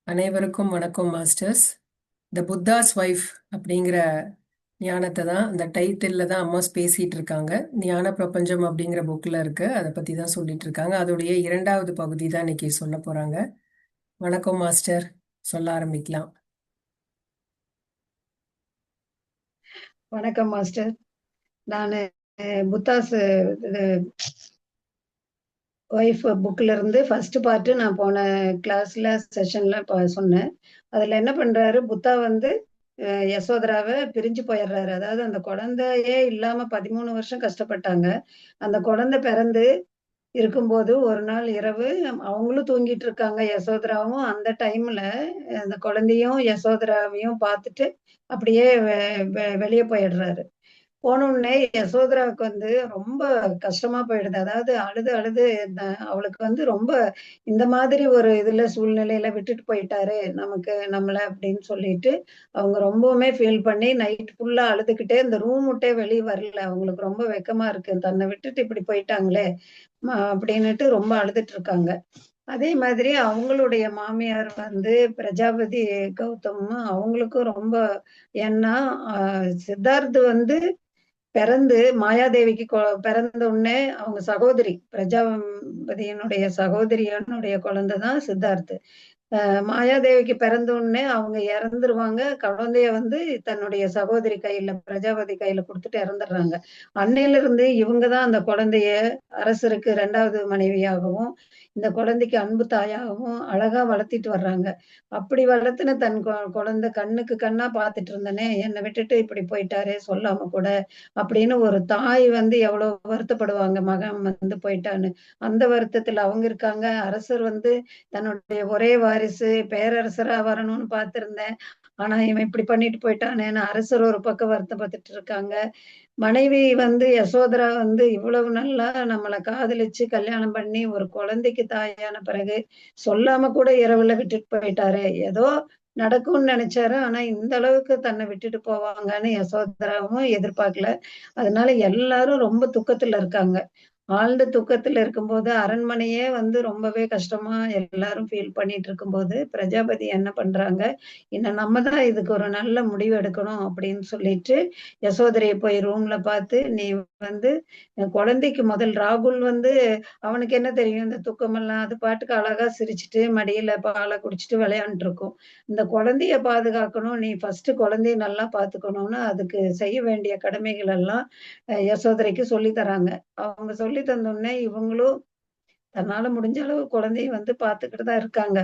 அனைவருக்கும் வணக்கம் மாஸ்டர்ஸ். த Buddha's wife அப்படிங்கிற ஞானத்தை தான் அந்த டைட்டில்ல தான் அம்மா பேசிட்டு இருக்காங்க. ஞான பிரபஞ்சம் அப்படிங்கிற புக்கில் இருக்கு. அதை பற்றி தான் சொல்லிட்டு இருக்காங்க. அதோடைய இரண்டாவது பகுதி தான் இன்னைக்கு சொல்ல போறாங்க. வணக்கம் மாஸ்டர், சொல்ல ஆரம்பிக்கலாம். வணக்கம் மாஸ்டர். நான் புத்தாஸ் ஒய்ஃப் புக்ல இருந்து ஃபர்ஸ்ட் பார்ட் நான் போன கிளாஸ்ல செஷன்ல சொன்னேன். அதுல என்ன பண்றாரு, புத்தா வந்து யசோதராவை பிரிஞ்சு போயிடுறாரு. அதாவது அந்த குழந்தையே இல்லாம 13 வருஷம் கஷ்டப்பட்டாங்க. அந்த குழந்தை பிறந்து இருக்கும்போது ஒரு நாள் இரவு அவங்களும் தூங்கிட்டு இருக்காங்க, யசோதராவும். அந்த டைம்ல அந்த குழந்தையும் யசோதராவையும் பார்த்துட்டு அப்படியே வெளியே போயிடுறாரு. போன உடனே யசோதராவுக்கு வந்து ரொம்ப கஷ்டமா போயிடுது. அதாவது அழுது அழுது அவளுக்கு வந்து ரொம்ப இந்த மாதிரி ஒரு இதுல சூழ்நிலையில விட்டுட்டு போயிட்டாரு நமக்கு நம்மள அப்படின்னு சொல்லிட்டு அவங்க ரொம்பவுமே ஃபீல் பண்ணி நைட் ஃபுல்லா அழுதுகிட்டே இந்த ரூம் விட்டே வெளியே வரல. அவங்களுக்கு ரொம்ப வெக்கமா இருக்கு, தன்னை விட்டுட்டு இப்படி போயிட்டாங்களே அப்படின்னுட்டு ரொம்ப அழுதுட்டு இருக்காங்க. அதே மாதிரி அவங்களுடைய மாமியார் வந்து பிரஜாபதி கௌதம், அவங்களுக்கும் ரொம்ப, ஏன்னா சித்தார்த் வந்து பிறந்து மாயாதேவிக்கு பிறந்த உடனே அவங்க சகோதரி பிரஜாபதியினுடைய சகோதரியனுடைய குழந்தை தான் சித்தார்த். மாயாதேவிக்கு பிறந்த உடனே அவங்க இறந்துருவாங்க. குழந்தைய வந்து தன்னுடைய சகோதரி கையில, பிரஜாபதி கையில கொடுத்துட்டு இறந்துடுறாங்க. அன்னையில இருந்து இவங்கதான் அந்த குழந்தைய அரசருக்கு இரண்டாவது மனைவியாகவும் இந்த குழந்தைக்கு அன்பு தாயாகவும் அழகா வளர்த்திட்டு வர்றாங்க. அப்படி வளர்த்துன தன் குழந்தை கண்ணுக்கு கண்ணா பார்த்துட்டு இருந்தனே, என்னை விட்டுட்டு இப்படி போயிட்டாரே சொல்லாம கூட அப்படின்னு ஒரு தாய் வந்து எவ்வளவு வருத்தப்படுவாங்க, மகன் வந்து போயிட்டான்னு. அந்த வருத்தத்துல அவங்க இருக்காங்க. அரசர் வந்து தன்னுடைய ஒரே வாரிசு பேரரசரா வரணும்னு பார்த்திருந்தேன், ஆனா இவன் இப்படி பண்ணிட்டு போயிட்டானேன்னு அரசர் ஒரு பக்கம் வருத்தப்பட்டுட்டு இருக்காங்க. மனைவி வந்து யசோதரா வந்து இவ்வளவு நல்லா நம்மளை காதலிச்சு கல்யாணம் பண்ணி ஒரு குழந்தைக்கு தாயான பிறகு சொல்லாம கூட இரவுல விட்டுட்டு போயிட்டாரு. ஏதோ நடக்கும்னு நினைச்சாரு, ஆனா இந்த அளவுக்கு தன்னை விட்டுட்டு போவாங்கன்னு யசோதராவும் எதிர்பார்க்கல. அதனால எல்லாரும் ரொம்ப துக்கத்துல இருக்காங்க. ஆழ்ந்த துக்கத்துல இருக்கும்போது அரண்மனையே வந்து ரொம்பவே கஷ்டமா எல்லாரும் ஃபீல் பண்ணிட்டு இருக்கும்போது பிரஜாபதி என்ன பண்றாங்க, இன்னும் நம்ம தான் இதுக்கு ஒரு நல்ல முடிவு எடுக்கணும் அப்படின்னு சொல்லிட்டு யசோதரையை போய் ரூம்ல பார்த்து, நீ வந்து குழந்தைக்கு முதல் ராகுல் வந்து அவனுக்கு என்ன தெரியும் இந்த துக்கமெல்லாம், அது பாட்டுக்கு அழகா சிரிச்சுட்டு மடியில பாலை குடிச்சிட்டு விளையாண்டுட்டு இருக்கும். இந்த குழந்தைய பாதுகாக்கணும், நீ ஃபர்ஸ்ட் குழந்தைய நல்லா பாத்துக்கணும்னு அதுக்கு செய்ய வேண்டிய கடமைகள் எல்லாம் யசோதரைக்கு சொல்லி தராங்க. அவங்க சொல்லி தந்தோடனே இவங்களும் தன்னால முடிஞ்ச அளவு குழந்தைய வந்து பார்த்துக்கிட்டு தான் இருக்காங்க.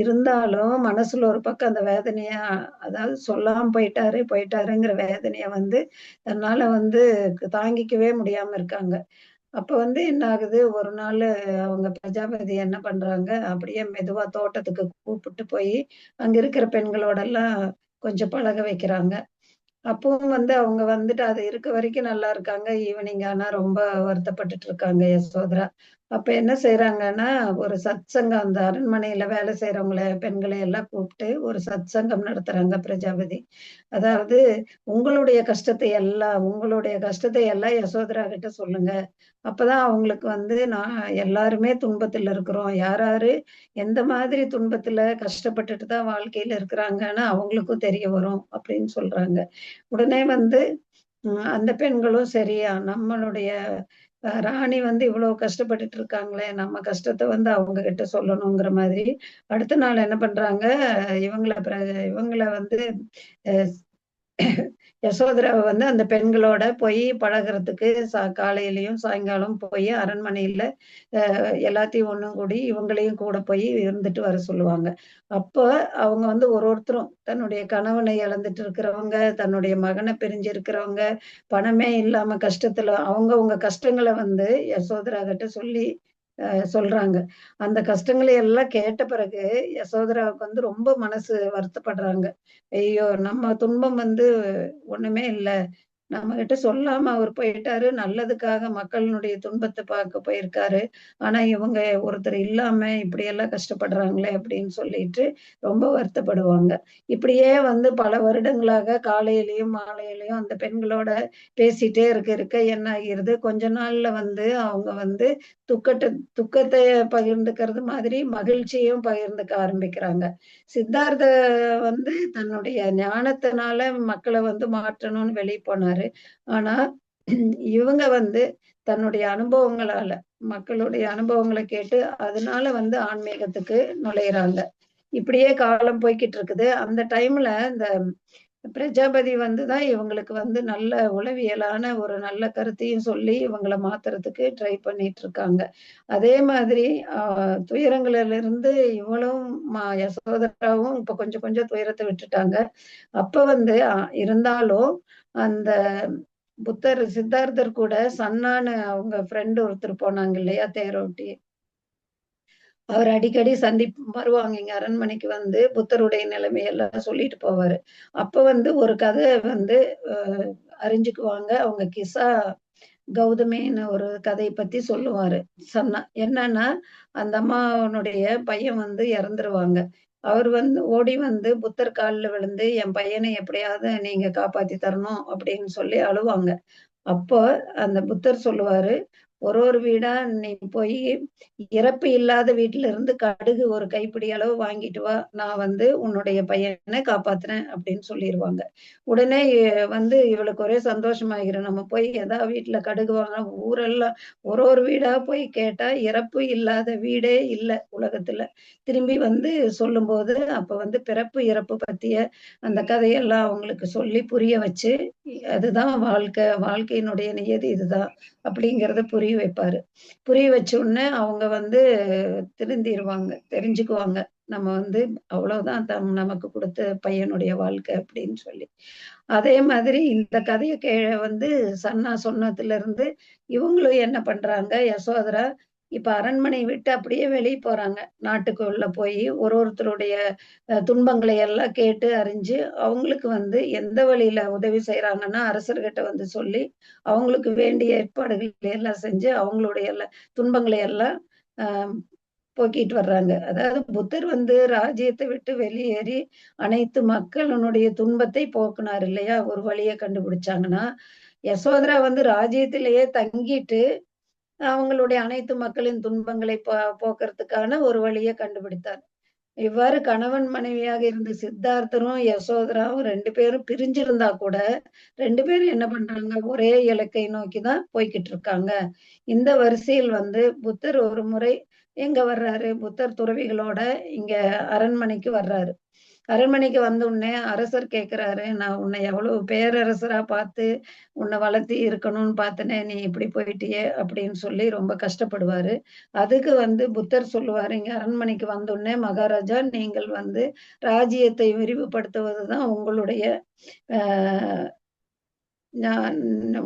இருந்தாலும் மனசுல ஒரு பக்கம் அந்த வேதனைய, அதாவது சொல்லாம போயிட்டாரு போயிட்டாருங்கிற வேதனைய வந்து தன்னால வந்து தாங்கிக்கவே முடியாம இருக்காங்க. அப்ப வந்து என்ன ஆகுது, ஒரு நாள் அவங்க பிரஜாபதி என்ன பண்றாங்க, அப்படியே மெதுவா தோட்டத்துக்கு கூப்பிட்டு போய் அங்க இருக்கிற பெண்களோட எல்லாம் கொஞ்சம் பழக வைக்கிறாங்க. அப்பவும் வந்து அவங்க வந்துட்டு அது இருக்க வரைக்கும் நல்லா இருக்காங்க. ஈவினிங் ஆனா ரொம்ப வருத்தப்பட்டுட்டு இருக்காங்க யசோதரா. அப்ப என்ன செய்யறாங்கன்னா, ஒரு சத்சங்கம், அந்த அரண்மனையில வேலை செய்யறவங்கள பெண்களை எல்லாம் கூப்பிட்டு ஒரு சத்சங்கம் நடத்துறாங்க பிரஜாபதி. அதாவது உங்களுடைய கஷ்டத்தை எல்லாம் யசோதரா கிட்ட சொல்லுங்க. அப்பதான் அவங்களுக்கு வந்து நான் எல்லாருமே துன்பத்துல இருக்கிறோம், யாராரு எந்த மாதிரி துன்பத்துல கஷ்டப்பட்டுட்டு தான் வாழ்க்கையில இருக்கிறாங்கன்னு அவங்களுக்கும் தெரிய வரும் அப்படின்னு சொல்றாங்க. உடனே வந்து அந்த பெண்களும் சரியா நம்மளுடைய ராணி வந்து இவ்வளவு கஷ்டப்பட்டுட்டு இருக்காங்களே, நம்ம கஷ்டத்தை வந்து அவங்க கிட்ட சொல்லணுங்கிற மாதிரி அடுத்த நாள் என்ன பண்றாங்க, இவங்கள வந்து அஹ், யசோதராவை வந்து அந்த பெண்களோட போய் பழகுறதுக்கு காலையிலயும் சாயங்காலம் போய் அரண்மனையில எல்லாத்தையும் ஒண்ணும் கூடி இவங்களையும் கூட போய் இருந்துட்டு வர சொல்லுவாங்க. அப்போ அவங்க வந்து ஒருத்தரும் தன்னுடைய கணவனை இழந்துட்டு இருக்கிறவங்க, தன்னுடைய மகனை பிரிஞ்சு இருக்கிறவங்க, பணமே இல்லாம கஷ்டத்துல உங்க கஷ்டங்களை வந்து யசோதரா கிட்ட சொல்லி சொல்றாங்க. அந்த கஷ்டங்களை எல்லாம் கேட்ட பிறகு யசோதராவுக்கு வந்து ரொம்ப மனசு வருத்தப்படுறாங்க. ஐயோ, நம்ம துன்பம் வந்து ஒண்ணுமே இல்ல, நம்ம கிட்ட சொல்லாம அவர் போயிட்டாரு, நல்லதுக்காக மக்களினுடைய துன்பத்தை பார்க்க போயிருக்காரு. ஆனா இவங்க ஒருத்தர் இல்லாம இப்படி எல்லாம் கஷ்டப்படுறாங்களே அப்படின்னு சொல்லிட்டு ரொம்ப வருத்தப்படுவாங்க. இப்படியே வந்து பல வருடங்களாக காலையிலயும் மாலையிலயும் அந்த பெண்களோட பேசிட்டே இருக்க இருக்க என்ன ஆகிறது, கொஞ்ச நாள்ல வந்து அவங்க வந்து துக்கத்தை துக்கத்தை பகிர்ந்துக்கிறது மாதிரி மகிழ்ச்சியும் பகிர்ந்துக்க ஆரம்பிக்கிறாங்க. சித்தார்த்த வந்து தன்னுடைய ஞானத்தினால மக்களை வந்து மாற்றணும்னு வெளியே போனாரு. ஆனா இவங்க வந்து தன்னுடைய அனுபவங்களால மக்களுடைய அனுபவங்களை கேட்டு அதனால வந்து ஆன்மீகத்துக்கு நுழையிறாங்க. இப்படியே காலம் போய்கிட்டு இருக்குது. அந்த டைம்ல இந்த பிரஜாபதி வந்துதான் இவங்களுக்கு வந்து நல்ல உளவியலான ஒரு நல்ல கருத்தையும் சொல்லி இவங்களை மாத்துறதுக்கு ட்ரை பண்ணிட்டு இருக்காங்க. அதே மாதிரி துயரங்களிலிருந்து இருந்து இவளும் யசோதராவும் இப்ப கொஞ்சம் கொஞ்சம் துயரத்தை விட்டுட்டாங்க. அப்ப வந்து இருந்தாலும் அந்த புத்தர் சித்தார்த்தர் கூட சன்னான்னு அவங்க ஃப்ரெண்டு ஒருத்தர் போனாங்க இல்லையா தேரோட்டி, அவர் அடிக்கடி வருவாங்க இங்க அரண்மனைக்கு வந்து புத்தருடைய நிலைமையெல்லாம் சொல்லிட்டு போவாரு. அப்ப வந்து ஒரு கதை வந்து அஹ், அறிஞ்சுக்குவாங்க. அவங்க கிசா கௌதமின்னு ஒரு கதையை பத்தி சொல்லுவாரு. சொன்னா என்னன்னா, அந்த அம்மாவனுடைய பையன் வந்து இறந்துருவாங்க. அவர் வந்து ஓடி வந்து புத்தர் காலில் விழுந்து என் பையனை எப்படியாவது நீங்க காப்பாத்தி தரணும் அப்படின்னு சொல்லி அழுவாங்க. அப்போ அந்த புத்தர் சொல்லுவாரு, ஒரு ஒரு வீடா நீ போய் இறப்பு இல்லாத வீட்டுல இருந்து கடுகு ஒரு கைப்பிடி அளவு வாங்கிட்டு வா, நான் வந்து உன்னுடைய பையனை காப்பாத்துறேன் அப்படின்னு சொல்லிடுவாங்க. உடனே வந்து இவளுக்கு ஒரே சந்தோஷமாகிரும். நம்ம போய் ஏதாவது வீட்டுல கடுகு வாங்க, ஊரெல்லாம் ஒரு ஒரு வீடா போய் கேட்டா இறப்பு இல்லாத வீடே இல்லை உலகத்துல. திரும்பி வந்து சொல்லும்போது அப்ப வந்து பிறப்பு இறப்பு பத்திய அந்த கதையெல்லாம் அவங்களுக்கு சொல்லி புரிய வச்சு, அதுதான் வாழ்க்கை, வாழ்க்கையினுடைய நியதி இதுதான் அப்படிங்கிறத புரிய வைப்பாரு. புரிய வச்ச உடனே அவங்க வந்து திருந்திருவாங்க, தெரிஞ்சுக்குவாங்க. நம்ம வந்து அவ்வளவுதான் நமக்கு கொடுத்த பையனுடைய வாழ்க்கை அப்படின்னு சொல்லி. அதே மாதிரி இந்த கதையை வந்து சன்னா சொன்னதுல இருந்து இவங்களும் என்ன பண்றாங்க, யசோதரா இப்ப அரண்மனை விட்டு அப்படியே வெளியே போறாங்க. நாட்டுக்குள்ள போய் ஒருத்தருடைய துன்பங்களை எல்லாம் கேட்டு அறிஞ்சு அவங்களுக்கு வந்து எந்த வழியில உதவி செய்யறாங்கன்னா அரசர்கிட்ட வந்து சொல்லி அவங்களுக்கு வேண்டிய ஏற்பாடுகள் எல்லாம் செஞ்சு அவங்களுடைய எல்லாம் துன்பங்களை எல்லாம் ஆஹ் போக்கிட்டு வர்றாங்க. அதாவது புத்தர் வந்து ராஜ்யத்தை விட்டு வெளியேறி அனைத்து மக்களுடைய துன்பத்தை போக்குனார் இல்லையா, ஒரு வழியை கண்டுபிடிச்சாங்கன்னா, யசோதரா வந்து ராஜ்யத்திலேயே தங்கிட்டு அவங்களுடைய அனைத்து மக்களின் துன்பங்களை போக்குறதுக்கான ஒரு வழியை கண்டுபிடித்தார். இவ்வாறு கணவன் மனைவியாக இருந்த சித்தார்த்தரும் யசோதராவும் ரெண்டு பேரும் பிரிஞ்சிருந்தா கூட ரெண்டு பேரும் என்ன பண்றாங்க, ஒரே இலக்கை நோக்கிதான் போய்கிட்டு இருக்காங்க. இந்த வரிசையில் வந்து புத்தர் ஒரு முறை எங்க வர்றாரு, புத்தர் துறவிகளோட இங்க அரண்மனைக்கு வர்றாரு. அரண்மனைக்கு வந்த உடனே அரசர் கேக்குறாரு, நான் உன்னை எவ்வளவு பேரரசரா பார்த்து உன்னை வளர்த்தி இருக்கணும்னு பார்த்தனே, நீ இப்படி போயிட்டியே அப்படின்னு சொல்லி ரொம்ப கஷ்டப்படுவாரு. அதுக்கு வந்து புத்தர் சொல்லுவாரு, இங்க அரண்மனைக்கு வந்த உடனே மகாராஜா நீங்கள் வந்து ராஜ்யத்தை விரிவுபடுத்துவதுதான் உங்களுடைய ஆஹ்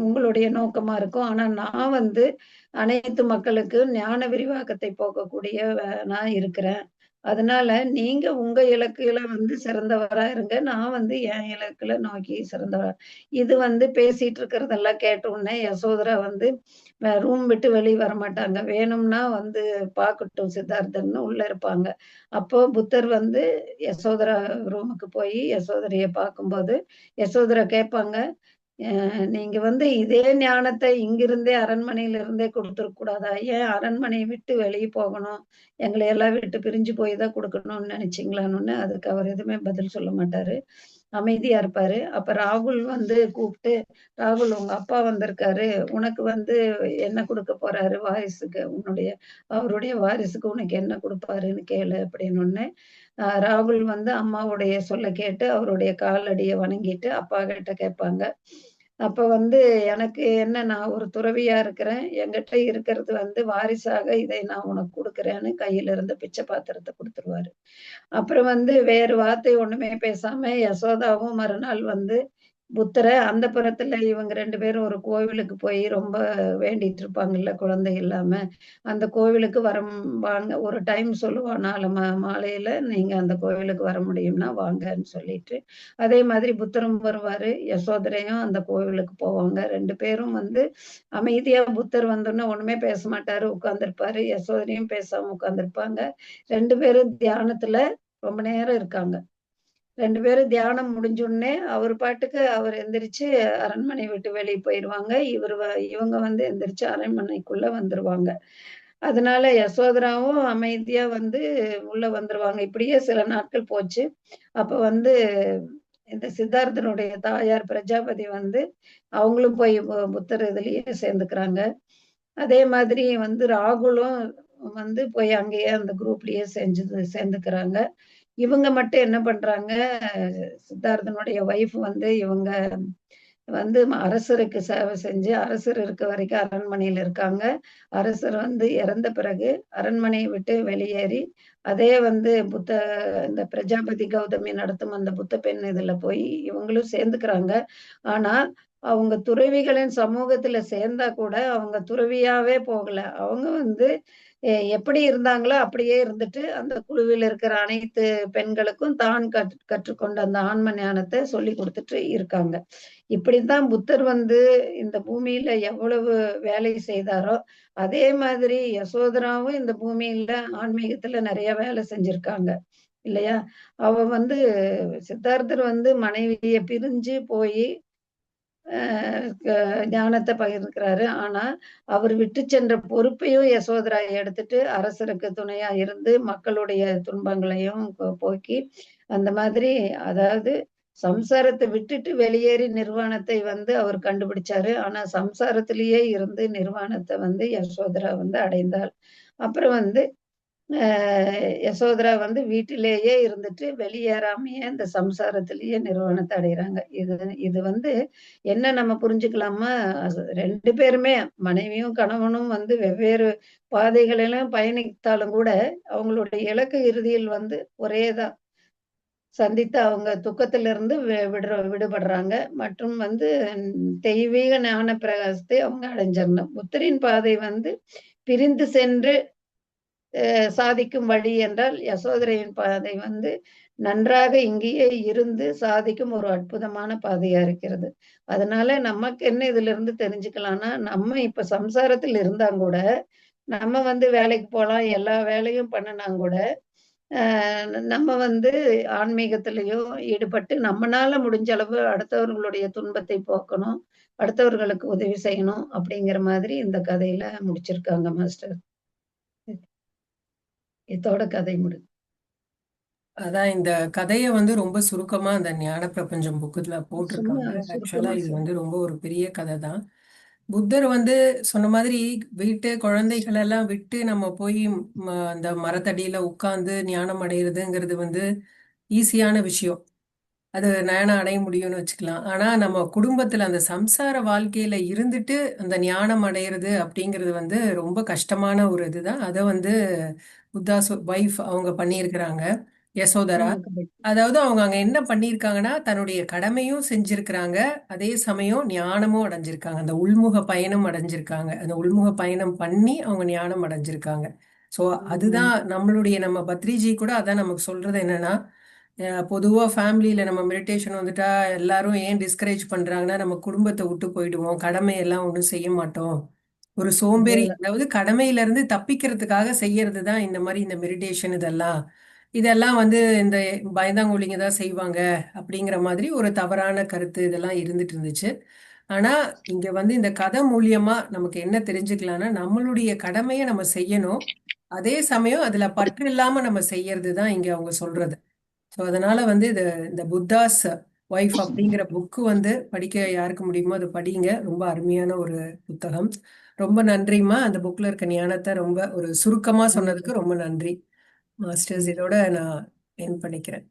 உங்களுடைய நோக்கமா இருக்கும். ஆனா நான் வந்து அனைத்து மக்களுக்கு ஞான விரிவாக்கத்தை போக்கக்கூடிய நான் இருக்கிறேன். அதனால நீங்க உங்க இலக்குல வந்து சிறந்தவரா இருங்க, நான் வந்து என் இலக்குல நோக்கி சிறந்தவரா. இது வந்து பேசிட்டு இருக்கிறதெல்லாம் கேட்ட உடனே யசோதரா வந்து ரூம் விட்டு வெளியே வர மாட்டாங்க. வேணும்னா வந்து பார்க்கட்டும் சித்தார்த்தன்னு உள்ள இருப்பாங்க. அப்போ புத்தர் வந்து யசோதரா ரூமுக்கு போய் யசோதரைய பார்க்கும்போது யசோதரா கேட்பாங்க, நீங்க வந்து இதே ஞானத்தை இங்கிருந்தே அரண்மனையில இருந்தே கொடுத்துருக்க கூடாதா, ஏன் அரண்மனையை விட்டு வெளியே போகணும், எங்களை எல்லாம் விட்டு பிரிஞ்சு போய் தான் கொடுக்கணும்னு நினைச்சீங்களான்னு. அதுக்கு அவர் எதுவுமே பதில் சொல்ல மாட்டாரு, அமைதியா இருப்பாரு. அப்ப ராகுல் வந்து கூப்பிட்டு, ராகுல் உங்க அப்பா வந்திருக்காரு, உனக்கு வந்து என்ன கொடுக்க போறாரு வாரிசுக்கு, அவருடைய வாரிசுக்கு உனக்கு என்ன கொடுப்பாருன்னு கேளு அப்படின்னு ஒண்ணு. ராகுல் வந்து அம்மாவுடைய சொல்ல கேட்டு அவருடைய காலடியை வணங்கிட்டு அப்பா கிட்ட கேட்பாங்க. அப்ப வந்து எனக்கு என்ன, நான் ஒரு துறவியா இருக்கிறேன், என்கிட்ட இருக்கிறது வந்து வாரிசாக இதை நான் உனக்கு கொடுக்குறேன்னு கையில இருந்த பிச்சை பாத்திரத்தை கொடுத்துருவாரு. அப்புறம் வந்து வேறு வார்த்தை ஒண்ணுமே பேசாம யசோதாவும் மறுநாள் வந்து புத்தரை அந்த புறத்துல இவங்க ரெண்டு பேரும் ஒரு கோவிலுக்கு போய் ரொம்ப வேண்டிட்டு இருப்பாங்கல்ல குழந்தை இல்லாம. அந்த கோவிலுக்கு வாங்க ஒரு டைம் சொல்லுவா, நாலு மாலையில நீங்க அந்த கோவிலுக்கு வர முடியும்னா வாங்கன்னு சொல்லிட்டு, அதே மாதிரி புத்தரும் வருவாரு, யசோதரையும் அந்த கோவிலுக்கு போவாங்க. ரெண்டு பேரும் வந்து அமைதியா, புத்தர் வந்தோடனே ஒண்ணுமே பேச மாட்டாரு, உட்கார்ந்திருப்பாரு. யசோதரையும் பேசாம உட்கார்ந்திருப்பாங்க. ரெண்டு பேரும் தியானத்துல ரொம்ப நேரம் இருக்காங்க. ரெண்டு பேரும் தியானம் முடிஞ்ச உடனே அவர் பாட்டுக்கு அவர் எந்திரிச்சு அரண்மனை விட்டு வெளியே போயிருவாங்க. இவங்க வந்து எந்திரிச்சு அரண்மனைக்குள்ள வந்துருவாங்க. அதனால யசோதராவும் அமைதியா வந்து உள்ள வந்துருவாங்க. இப்படியே சில நாட்கள் போச்சு. அப்ப வந்து இந்த சித்தார்த்தனுடைய தாயார் பிரஜாபதி வந்து அவங்களும் போய் புத்தர் இதுலயே சேர்ந்துக்கிறாங்க. அதே மாதிரி வந்து ராகுலும் வந்து போய் அங்கேயே அந்த குரூப்லயே சேர்ந்துக்கிறாங்க. இவங்க மட்டும் என்ன பண்றாங்க, சித்தார்த்தனுடைய ஒய்ஃப் வந்து இவங்க வந்து அரசருக்கு சேவை செஞ்சு, அரசர் இருக்க வரைக்கும் அரண்மனையில இருக்காங்க. அரசர் வந்து இறந்த பிறகு அரண்மனையை விட்டு வெளியேறி, அதே வந்து இந்த பிரஜாபதி கௌதமி நடத்தும் அந்த புத்த பெண் இதுல போய் இவங்களும் சேர்ந்துக்கிறாங்க. ஆனா, அவங்க துறவிகளின் சமூகத்துல சேர்ந்தா கூட அவங்க துறவியாவே போகல. அவங்க வந்து எப்படி இருந்தாங்களோ அப்படியே இருந்துட்டு, அந்த குழுவில் இருக்கிற அனைத்து பெண்களுக்கும் தான் கற்றுக்கொண்ட அந்த ஆன்ம ஞானத்த சொல்லிக் குடுத்துட்டு இருக்காங்க. இப்படித்தான் புத்தர் வந்து இந்த பூமியில எவ்வளவு வேலை செய்தாரோ, அதே மாதிரி யசோதராவும் இந்த பூமியில ஆன்மீகத்துல நிறைய வேலை செஞ்சிருக்காங்க. இல்லையா? அவ வந்து சித்தார்த்தர் வந்து மனைவிய பிரிஞ்சு போயி ஞானத்தை பகிர்ந்துக்கிறாரு. ஆனா, அவர் விட்டு சென்ற பொறுப்பையும் யசோதரா எடுத்துட்டு அரசருக்கு துணையா இருந்து மக்களுடைய துன்பங்களையும் போக்கி, அந்த மாதிரி அதாவது சம்சாரத்தை விட்டுட்டு வெளியேறி நிர்வாணத்தை வந்து அவர் கண்டுபிடிச்சாரு. ஆனா, சம்சாரத்திலேயே இருந்து நிர்வாணத்தை வந்து யசோதரா வந்து அடைந்தாள். அப்புறம் வந்து யசோதரா வந்து வீட்டிலேயே இருந்துட்டு வெளியேறாமயே இந்த சம்சாரத்திலேயே நிறுவனத்தை அடைகிறாங்க. இது இது வந்து என்ன நம்ம புரிஞ்சுக்கலாமா, ரெண்டு பேருமே மனைவியும் கணவனும் வந்து வெவ்வேறு பாதைகளிலும் பயணித்தாலும் கூட அவங்களுடைய இலக்கு இறுதியில் வந்து ஒரே தான். சந்தித்து அவங்க துக்கத்திலிருந்து விடுபடுறாங்க. மற்றும் வந்து தெய்வீக ஞான பிரகாசத்தை அவங்க அடைஞ்சிடணும். புத்தரின் பாதை வந்து பிரிந்து சென்று சாதிக்கும் வழி என்றால், யசோதரையின் பாதை வந்து நன்றாக இங்கேயே இருந்து சாதிக்கும் ஒரு அற்புதமான பாதையா இருக்கிறது. அதனால நமக்கு என்ன இதிலிருந்து தெரிஞ்சுக்கலாம்னா, நம்ம இப்ப சம்சாரத்தில் இருந்தா கூட, நம்ம வந்து வேலைக்கு போலாம், எல்லா வேலையும் பண்ணுனா கூட, நம்ம வந்து ஆன்மீகத்திலயும் ஈடுபட்டு நம்மனால முடிஞ்ச அளவு அடுத்தவர்களுடைய துன்பத்தை போக்கணும், அடுத்தவர்களுக்கு உதவி செய்யணும் அப்படிங்கிற மாதிரி இந்த கதையில முடிச்சிருக்காங்க மாஸ்டர். இதோட கதை அதான் இந்த கதையை வந்து ரொம்ப சுருக்கமா அந்த ஞான பிரபஞ்சம் புக்குல சும்மா போட்டிருக்காங்க. ஆக்சுவலா சுருக்கமா இது சொல்லு. வந்து ரொம்ப ஒரு பெரிய கதை தான். புத்தர் வந்து சொன்ன மாதிரி வீட்டு குழந்தைகள் எல்லாம் விட்டு நம்ம போய் அந்த மரத்தடியில உட்கார்ந்து ஞானம் அடைகிறதுங்கிறது வந்து ஈஸியான விஷயம். அது ஞானம் அடைய முடியும்னு வச்சுக்கலாம். ஆனா நம்ம குடும்பத்துல அந்த சம்சார வாழ்க்கையில இருந்துட்டு அந்த ஞானம் அடையிறது அப்படிங்கிறது வந்து ரொம்ப கஷ்டமான ஒரு இதுதான். அதை வந்து புத்தாஸ் வைஃப் அவங்க பண்ணியிருக்கிறாங்க, யசோதரா. கரெக்ட். அதாவது அவங்க அங்க என்ன பண்ணியிருக்காங்கன்னா தன்னுடைய கடமையும் செஞ்சிருக்கிறாங்க, அதே சமயம் ஞானமும் அடைஞ்சிருக்காங்க, அந்த உள்முக பயணம் அடைஞ்சிருக்காங்க. அந்த உள்முக பயணம் பண்ணி அவங்க ஞானம் அடைஞ்சிருக்காங்க. ஸோ அதுதான் நம்ம பத்ரிஜி கூட அதான் நமக்கு சொல்றது என்னன்னா, பொதுவா ஃபேமிலியில நம்ம மெடிடேஷன் வந்துட்டா எல்லாரும் ஏன் டிஸ்கரேஜ் பண்றாங்கன்னா, நம்ம குடும்பத்தை விட்டு போயிடுவோம், கடமையெல்லாம் ஒன்றும் செய்ய மாட்டோம், ஒரு சோம்பேறி, அதேதான். அதாவது கடமையில இருந்து தப்பிக்கிறதுக்காக செய்யறது தான் இந்த மாதிரி இந்த மெடிடேஷன். இதெல்லாம் வந்து இந்த பயந்தாங்கோலிங்க தான் செய்வாங்க அப்படிங்கிற மாதிரி ஒரு தவறான கருத்து இதெல்லாம் இருந்துட்டு இருந்துச்சு. ஆனா இங்க வந்து இந்த கதை மூலியமா நமக்கு என்ன தெரிஞ்சுக்கலாம்னா, நம்மளுடைய கடமையை நம்ம செய்யணும், அதே சமயம் அதுல பற்று இல்லாம நம்ம செய்யறது தான் இங்க அவங்க சொல்றது. ஸோ அதனால வந்து இந்த புத்தாஸ் ஒய்ஃப் அப்படிங்கிற புக்கு வந்து படிக்க யாருக்கு முடியுமோ அதை படிங்க. ரொம்ப அருமையான ஒரு புத்தகம். ரொம்ப நன்றிம்மா, அந்த புக்ல இருக்க ஞானத்தை ரொம்ப ஒரு சுருக்கமா தேங்க்யூ. சொன்னதுக்கு ரொம்ப நன்றி மாஸ்டர்ஸ். தேங்க்யூ. இதோட நான் என் பண்ணிக்கிறேன்.